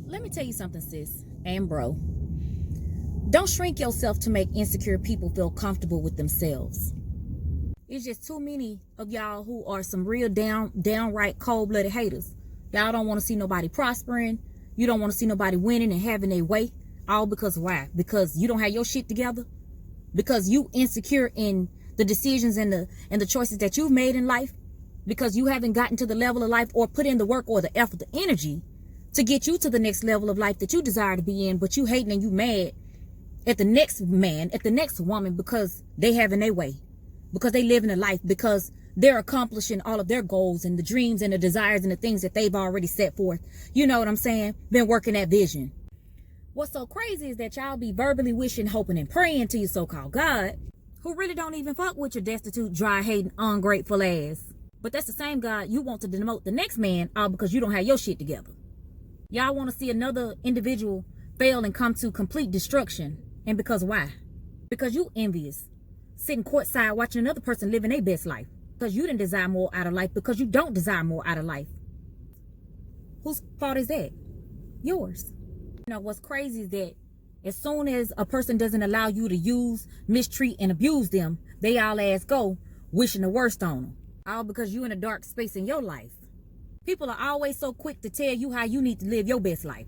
Let me tell you something, sis and bro. Don't shrink yourself to make insecure people feel comfortable with themselves. It's just too many of y'all who are some real downright cold-blooded haters. Y'all don't want to see nobody prospering. You don't want to see nobody winning and having their way. All because why? Because you don't have your shit together. Because you insecure in the decisions and the choices that you've made in life. Because you haven't gotten to the level of life or put in the work or the effort, the energy to get you to the next level of life that you desire to be in. But you hating and you mad at the next man, at the next woman, because they having their way, because they living a life, because they're accomplishing all of their goals and the dreams and the desires and the things that they've already set forth. You know what I'm saying? Been working that vision. What's so crazy is that y'all be verbally wishing, hoping, and praying to your so-called God, who really don't even fuck with your destitute, dry, hating, ungrateful ass. But that's the same God you want to demote the next man, all because you don't have your shit together. Y'all want to see another individual fail and come to complete destruction. And because why? Because you envious, sitting courtside watching another person living their best life. Because you didn't desire more out of life, because you don't desire more out of life. Whose fault is that? Yours. You know, what's crazy is that as soon as a person doesn't allow you to use, mistreat, and abuse them, they all ass go wishing the worst on them. All because you in a dark space in your life. People are always so quick to tell you how you need to live your best life.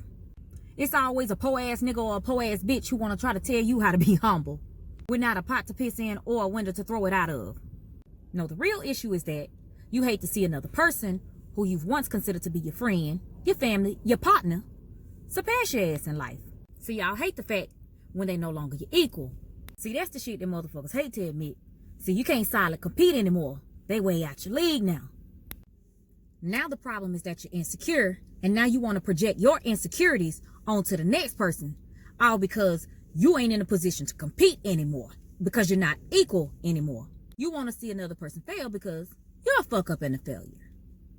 It's always a po-ass nigga or a po-ass bitch who want to try to tell you how to be humble. With not a pot to piss in or a window to throw it out of. No, the real issue is that you hate to see another person who you've once considered to be your friend, your family, your partner, surpass your ass in life. See, y'all hate the fact when they no longer your equal. See, that's the shit that motherfuckers hate to admit. See, you can't silently compete anymore. They way out your league now. Now the problem is that you're insecure, and now you want to project your insecurities onto the next person, all because you ain't in a position to compete anymore, because you're not equal anymore. You want to see another person fail because you're a fuck up and a failure.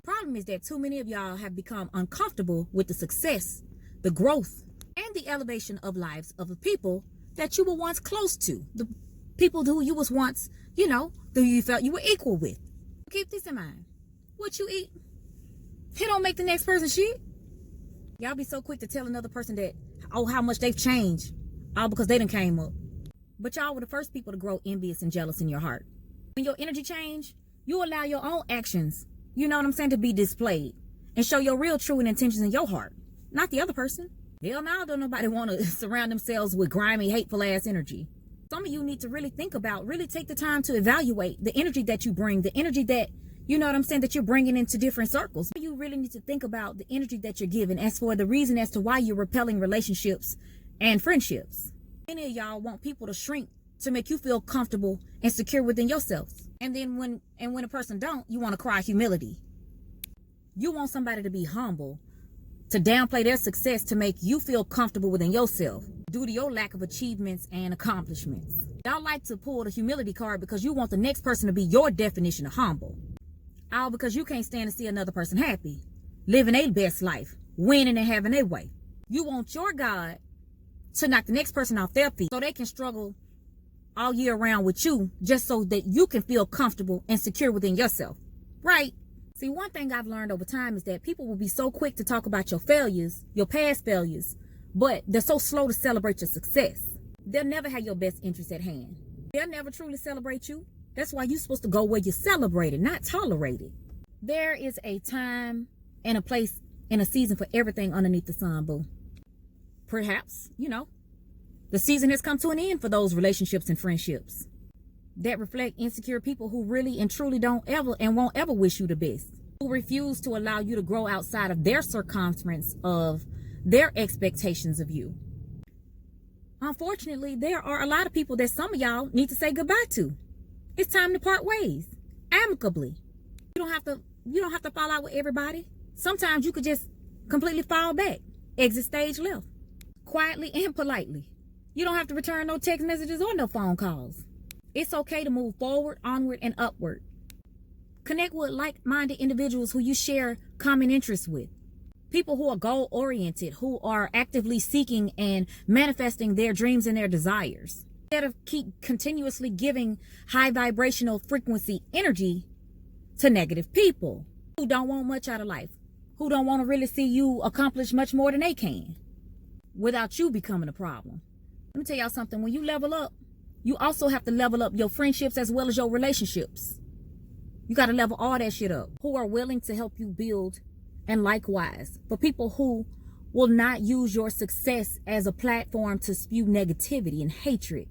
Problem is that too many of y'all have become uncomfortable with the success, the growth, and the elevation of lives of the people that you were once close to, the people who you was once, who you felt you were equal with. Keep this in mind. What you eat, it don't make the next person shit. Y'all be so quick to tell another person that, how much they've changed, all because they done came up. But y'all were the first people to grow envious and jealous in your heart. When your energy change, you allow your own actions, to be displayed and show your real true and intentions in your heart, not the other person. Hell no, don't nobody want to surround themselves with grimy, hateful ass energy. Some of you need to really think about, really take the time to evaluate the energy that you bring, the energy that, that you're bringing into different circles. You really need to think about the energy that you're giving as for the reason as to why you're repelling relationships and friendships. Many of y'all want people to shrink to make you feel comfortable and secure within yourselves. And then when a person don't, you want to cry humility. You want somebody to be humble, to downplay their success to make you feel comfortable within yourself due to your lack of achievements and accomplishments. Y'all like to pull the humility card because you want the next person to be your definition of humble. All because you can't stand to see another person happy, living their best life, winning and having their way. You want your God to knock the next person off their feet so they can struggle all year round with you just so that you can feel comfortable and secure within yourself. Right? See, one thing I've learned over time is that people will be so quick to talk about your failures, your past failures, but they're so slow to celebrate your success. They'll never have your best interest at hand. They'll never truly celebrate you. That's why you're supposed to go where you're celebrated, not tolerated. There is a time and a place and a season for everything underneath the sun, boo. Perhaps, the season has come to an end for those relationships and friendships that reflect insecure people who really and truly don't ever and won't ever wish you the best, who refuse to allow you to grow outside of their circumference of their expectations of you. Unfortunately, there are a lot of people that some of y'all need to say goodbye to. It's time to part ways amicably. You don't have to fall out with everybody. Sometimes you could just completely fall back, exit stage left, quietly and politely. You don't have to return no text messages or no phone calls. It's okay to move forward, onward, and upward. Connect with like-minded individuals who you share common interests with. People who are goal-oriented, who are actively seeking and manifesting their dreams and their desires. Instead of keep continuously giving high vibrational frequency energy to negative people who don't want much out of life, who don't want to really see you accomplish much more than they can without you becoming a problem. Let me tell y'all something. When you level up, you also have to level up your friendships as well as your relationships. You got to level all that shit up. Who are willing to help you build, and likewise, for people who will not use your success as a platform to spew negativity and hatred,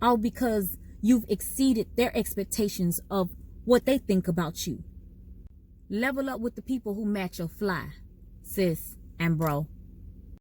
all because you've exceeded their expectations of what they think about you. Level up with the people who match your fly, sis and bro.